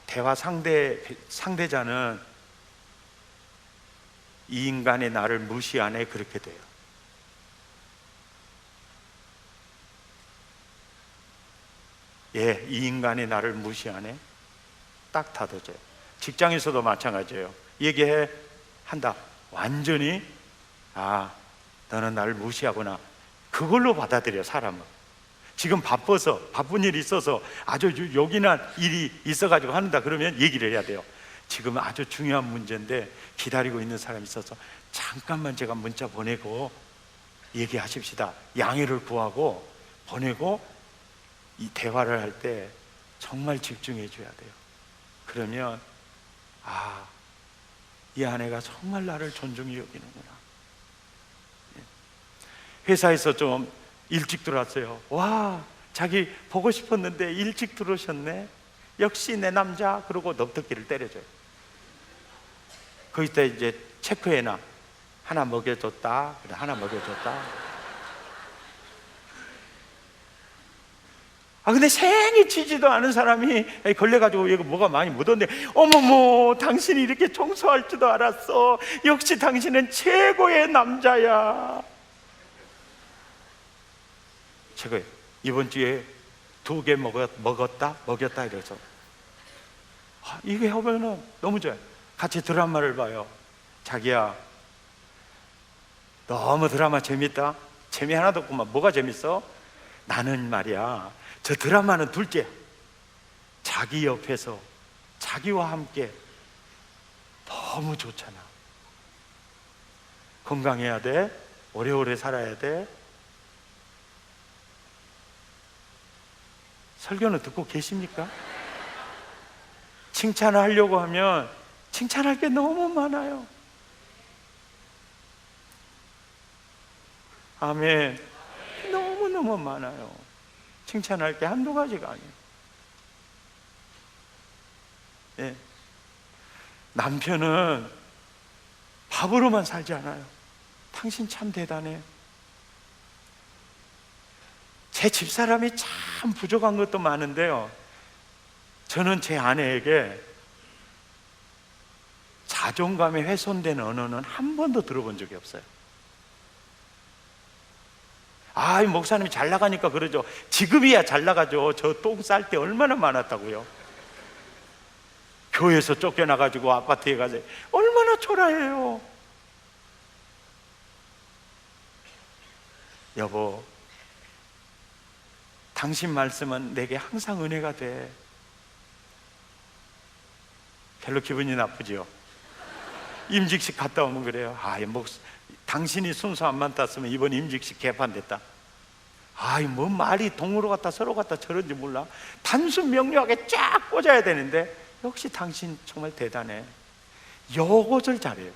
대화 상대자는 이 인간이 나를 무시하네 그렇게 돼요. 예, 이 인간이 나를 무시하네 딱 닫아져요. 직장에서도 마찬가지예요. 얘기해 한다, 완전히 아 너는 나를 무시하구나 그걸로 받아들여. 사람은 지금 바빠서 바쁜 일이 있어서 아주 요긴한 일이 있어가지고 한다 그러면 얘기를 해야 돼요. 지금 아주 중요한 문제인데 기다리고 있는 사람이 있어서 잠깐만 제가 문자 보내고 얘기하십시다. 양해를 구하고 보내고 이 대화를 할 때 정말 집중해 줘야 돼요. 그러면 아, 이 아내가 정말 나를 존중히 여기는구나. 회사에서 좀 일찍 들어왔어요. 와, 자기 보고 싶었는데 일찍 들어오셨네. 역시 내 남자. 그러고 넙떡기를 때려줘요. 거기다 이제 체크해놔. 하나 먹여줬다. 그래, 하나 먹여줬다. 아 근데 생이 치지도 않은 사람이 걸려가지고 이거 뭐가 많이 묻었네. 어머머, 당신이 이렇게 청소할 줄도 알았어. 역시 당신은 최고의 남자야. 제가 이번 주에 2개 먹였다 이래서 이게 하면은 너무 좋아요. 같이 드라마를 봐요. 자기야 너무 드라마 재밌다. 재미 하나도 없구만. 뭐가 재밌어? 나는 말이야 저 드라마는 둘째, 자기 옆에서 자기와 함께 너무 좋잖아. 건강해야 돼. 오래오래 살아야 돼. 설교는 듣고 계십니까? 칭찬을 하려고 하면 칭찬할 게 너무 많아요. 아멘. 너무너무 많아요. 칭찬할 게 한두 가지가 아니에요. 네. 남편은 밥으로만 살지 않아요. 당신 참 대단해. 제 집사람이 참 부족한 것도 많은데요, 저는 제 아내에게 자존감이 훼손된 언어는 한 번도 들어본 적이 없어요. 아, 목사님이 잘 나가니까 그러죠. 지금이야 잘 나가죠. 저 똥 쌀 때 얼마나 많았다고요. 교회에서 쫓겨나가지고 아파트에 가서 얼마나 초라해요. 여보, 당신 말씀은 내게 항상 은혜가 돼. 별로 기분이 나쁘지요. 임직식 갔다 오면 그래요. 당신이 순서 안 맞았으면 이번 임직식 개판됐다. 뭐 말이 동으로 갔다 서로 갔다 저런지 몰라. 단순 명료하게 쫙 꽂아야 되는데 역시 당신 정말 대단해. 요것을 잘해요.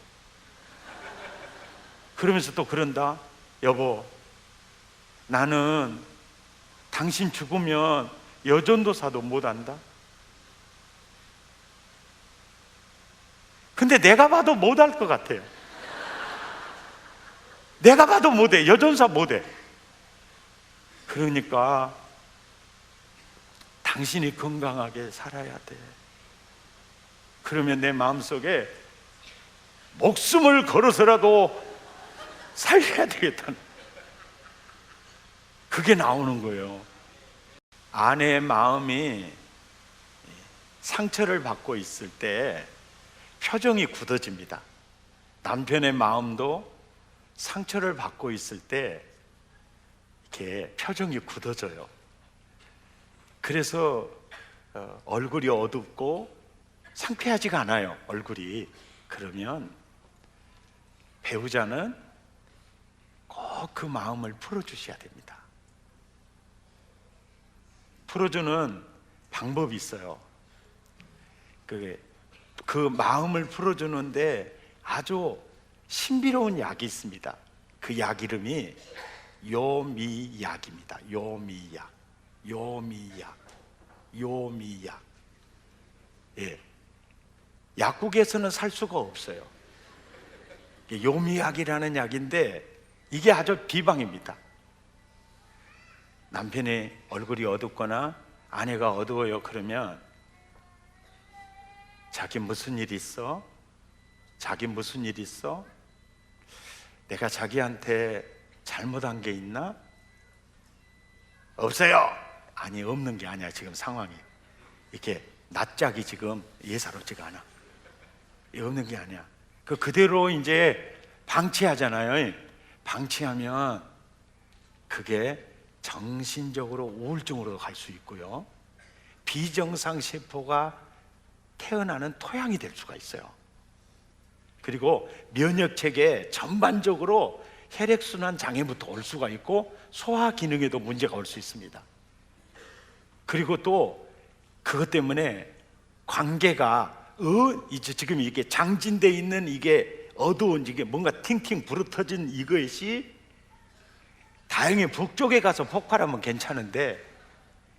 그러면서 또 그런다. 여보, 나는 당신 죽으면 여전도사도 못한다. 근데 내가 봐도 못할 것 같아요. 내가 봐도 못해. 여전사 못해. 그러니까 당신이 건강하게 살아야 돼. 그러면 내 마음속에 목숨을 걸어서라도 살려야 되겠다는, 그게 나오는 거예요. 아내의 마음이 상처를 받고 있을 때 표정이 굳어집니다. 남편의 마음도 상처를 받고 있을 때 이렇게 표정이 굳어져요. 그래서 얼굴이 어둡고 상쾌하지가 않아요. 얼굴이. 그러면 배우자는 꼭 그 마음을 풀어주셔야 됩니다. 풀어주는 방법이 있어요. 그 마음을 풀어주는데 아주 신비로운 약이 있습니다. 그 약 이름이 요미약입니다. 요미약. 예. 약국에서는 살 수가 없어요. 요미약이라는 약인데 이게 아주 비방입니다. 남편의 얼굴이 어둡거나 아내가 어두워요. 그러면 자기 무슨 일 있어? 자기 무슨 일 있어? 내가 자기한테 잘못한 게 있나? 없어요. 아니, 없는 게 아니야. 지금 상황이 이렇게 낯짝이 지금 예사롭지가 않아. 없는 게 아니야. 그대로 이제 방치하잖아요. 방치하면 그게 정신적으로 우울증으로 갈 수 있고요, 비정상 세포가 태어나는 토양이 될 수가 있어요. 그리고 면역체계 전반적으로 혈액순환 장애부터 올 수가 있고 소화 기능에도 문제가 올 수 있습니다. 그리고 또 그것 때문에 관계가 이제 지금 이게 장진돼 있는 이게 어두운 이게 뭔가 팅팅 불어터진 이것이 다행히 북쪽에 가서 폭발하면 괜찮은데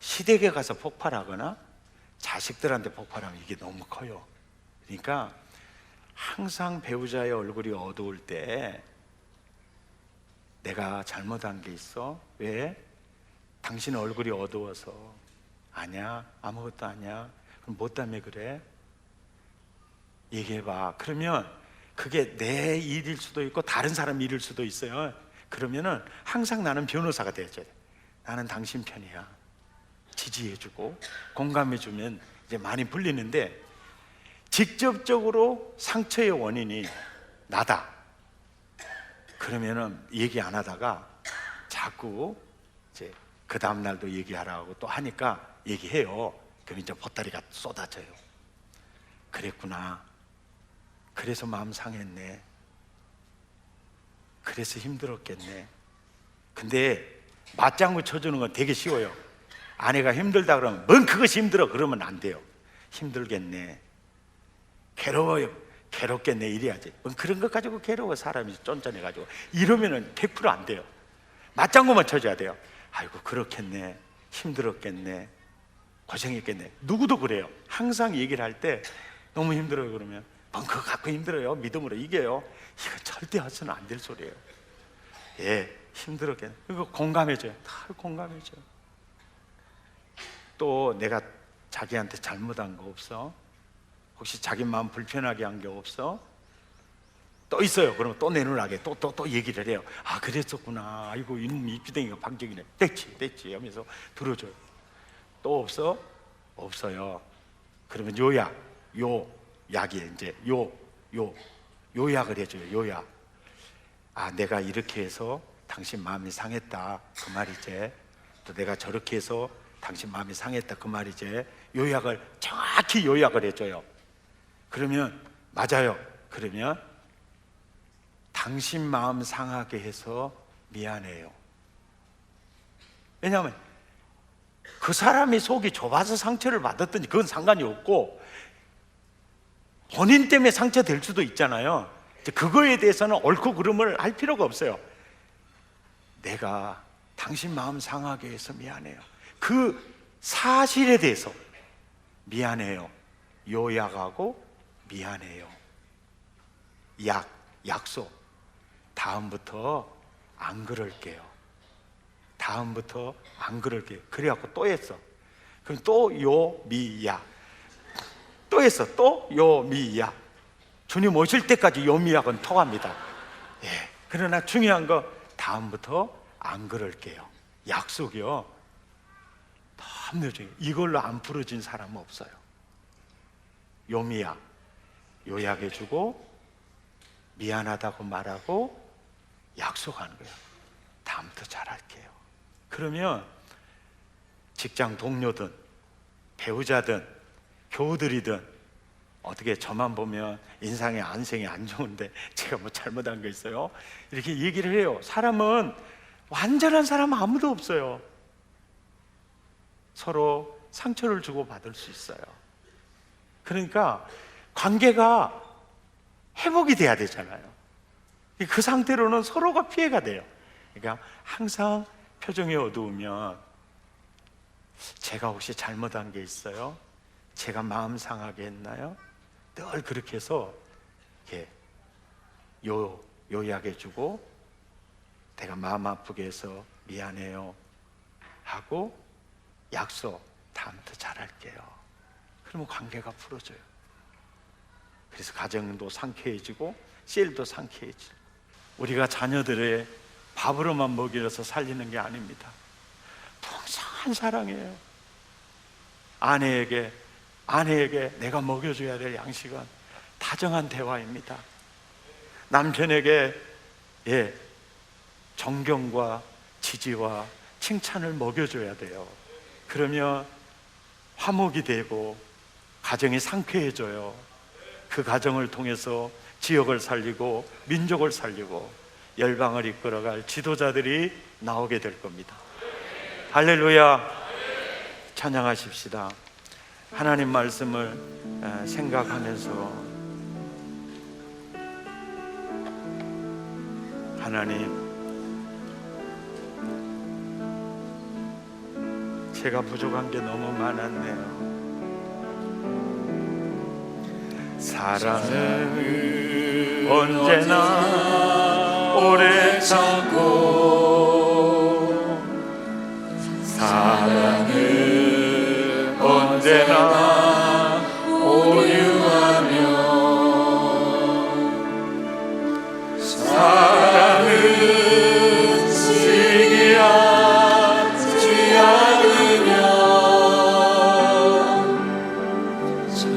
시댁에 가서 폭발하거나 자식들한테 폭발하면 이게 너무 커요. 그러니까 항상 배우자의 얼굴이 어두울 때 내가 잘못한 게 있어? 왜? 당신 얼굴이 어두워서. 아니야, 아무것도 아니야. 그럼 뭐 때문에 그래? 얘기해봐. 그러면 그게 내 일일 수도 있고 다른 사람 일일 수도 있어요. 그러면은 항상 나는 변호사가 되어줘야 돼. 나는 당신 편이야. 지지해주고 공감해주면 이제 많이 풀리는데, 직접적으로 상처의 원인이 나다 그러면은 얘기 안 하다가 자꾸 이제 그 다음 날도 얘기하라고 또 하니까 얘기해요. 그럼 이제 보따리가 쏟아져요. 그랬구나. 그래서 마음 상했네. 그래서 힘들었겠네. 근데 맞장구 쳐주는 건 되게 쉬워요. 아내가 힘들다 그러면 뭔 그것이 힘들어 그러면 안 돼요. 힘들겠네, 괴로워요, 괴롭겠네 이래야지. 뭔 그런 것 가지고 괴로워 사람이 쫀쫀해가지고 이러면은 100% 안 돼요. 맞장구만 쳐줘야 돼요. 아이고 그렇겠네, 힘들었겠네, 고생했겠네. 누구도 그래요. 항상 얘기를 할 때 너무 힘들어요 그러면 뭔 그거 갖고 힘들어요, 믿음으로 이겨요. 이거 절대 해서는 안 될 소리예요. 예, 힘들었겠네. 이거 공감해줘요. 다 공감해줘요. 또 내가 자기한테 잘못한 거 없어? 혹시 자기 마음 불편하게 한 게 없어? 또 있어요. 그러면 또 내놓으라게 또 얘기를 해요. 아 그랬었구나. 아이고 이놈 입주댕이가 방정이네. 됐지 하면서 들어줘요. 또 없어? 없어요. 그러면 약이 이제 요약을 해줘요. 요약. 아 내가 이렇게 해서 당신 마음이 상했다 그 말이지. 또 내가 저렇게 해서 당신 마음이 상했다 그 말이지. 요약을 정확히 요약을 해줘요. 그러면 맞아요. 그러면 당신 마음 상하게 해서 미안해요. 왜냐하면 그 사람이 속이 좁아서 상처를 받았더니 그건 상관이 없고 본인 때문에 상처될 수도 있잖아요. 그거에 대해서는 옳고 그름을 할 필요가 없어요. 내가 당신 마음 상하게 해서 미안해요. 그 사실에 대해서 미안해요. 요약하고 미안해요. 약속. 다음부터 안 그럴게요. 다음부터 안 그럴게요. 그래갖고 또 했어. 그럼 또 요미약. 또 했어. 또 요미약. 주님 오실 때까지 요미약은 통합니다. 예. 그러나 중요한 거 다음부터 안 그럴게요. 약속이요. 너무 중요해요. 이걸로 안 풀어진 사람은 없어요. 요미약. 요약해주고 미안하다고 말하고 약속하는 거예요. 다음부터 잘할게요. 그러면 직장 동료든 배우자든 교우들이든 어떻게 저만 보면 인상이 안생이 안 좋은데 제가 뭐 잘못한 거 있어요? 이렇게 얘기를 해요. 사람은 완전한 사람 아무도 없어요. 서로 상처를 주고받을 수 있어요. 그러니까 관계가 회복이 돼야 되잖아요. 그 상태로는 서로가 피해가 돼요. 그러니까 항상 표정이 어두우면 제가 혹시 잘못한 게 있어요? 제가 마음 상하게 했나요? 늘 그렇게 해서 이렇게 요약해주고 내가 마음 아프게 해서 미안해요 하고 약속 다음부터 잘할게요. 그러면 관계가 풀어져요. 그래서 가정도 상쾌해지고 셀도 상쾌해지고. 우리가 자녀들의 밥으로만 먹여서 살리는 게 아닙니다. 풍성한 사랑이에요. 아내에게 내가 먹여줘야 될 양식은 다정한 대화입니다. 남편에게 존경과 지지와 칭찬을 먹여줘야 돼요. 그러면 화목이 되고 가정이 상쾌해져요. 그 가정을 통해서 지역을 살리고 민족을 살리고 열방을 이끌어갈 지도자들이 나오게 될 겁니다. 할렐루야. 찬양하십시다. 하나님 말씀을 생각하면서 하나님, 제가 부족한 게 너무 많았네요. 사랑은 언제나 오래 참고 사랑은 언제나 오유하며 사랑은 시기하지 않으며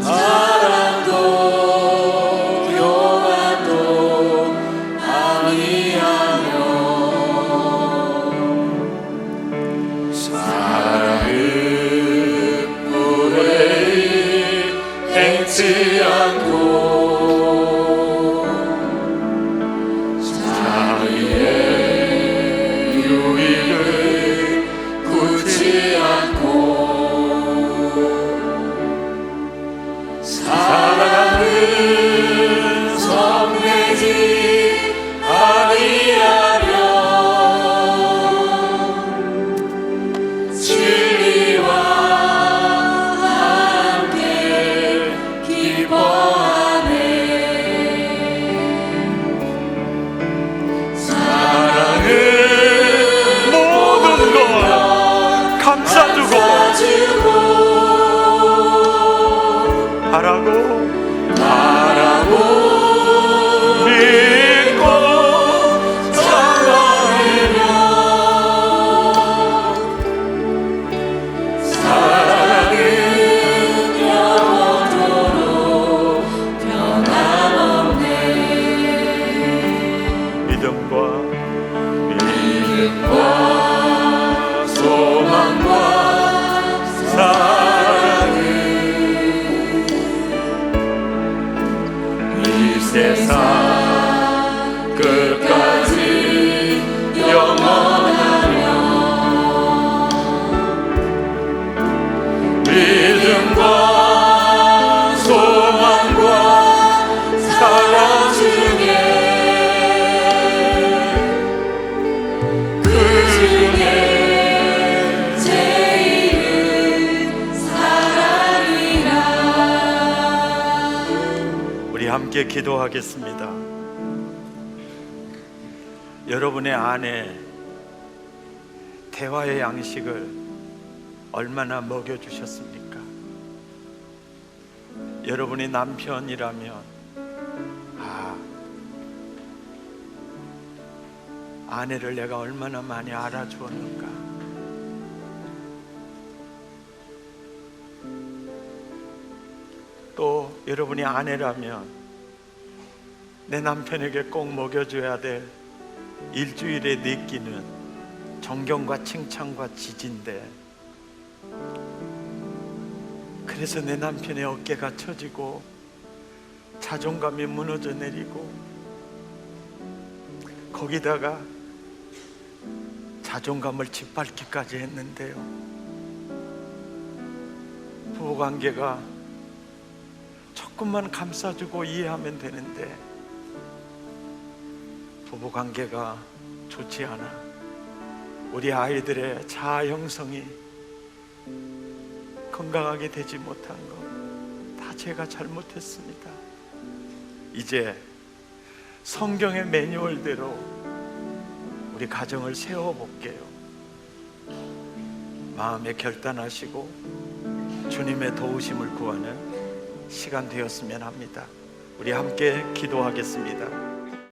사랑도 교만도 아니하며 사랑은 무례히 행치 않고 자기의 유익을 굳지 않고 사랑은 성내지 아니하며 진리와 함께 기뻐하네. 사랑은 모든 것 감싸주고 바라고 믿고 사랑하며 사랑은 영원토록 변함없네. 믿음과 소망과 사랑은 이 세상 끝까지 영원하며 믿음과 소망과 사랑 중에 그 중에 제일은 사랑이라. 우리 함께 기도하겠습니다. 여러분의 아내 대화의 양식을 얼마나 먹여주셨습니까? 여러분이 남편이라면 아내를 내가 얼마나 많이 알아주었는가. 또 여러분이 아내라면 내 남편에게 꼭 먹여줘야 될 일주일에 느끼는 존경과 칭찬과 지지인데, 그래서 내 남편의 어깨가 처지고 자존감이 무너져 내리고 거기다가 자존감을 짓밟기까지 했는데요. 부부관계가 조금만 감싸주고 이해하면 되는데 부부관계가 좋지 않아 우리 아이들의 자아 형성이 건강하게 되지 못한 것 다 제가 잘못했습니다. 이제 성경의 매뉴얼대로 우리 가정을 세워볼게요. 마음에 결단하시고 주님의 도우심을 구하는 시간 되었으면 합니다. 우리 함께 기도하겠습니다.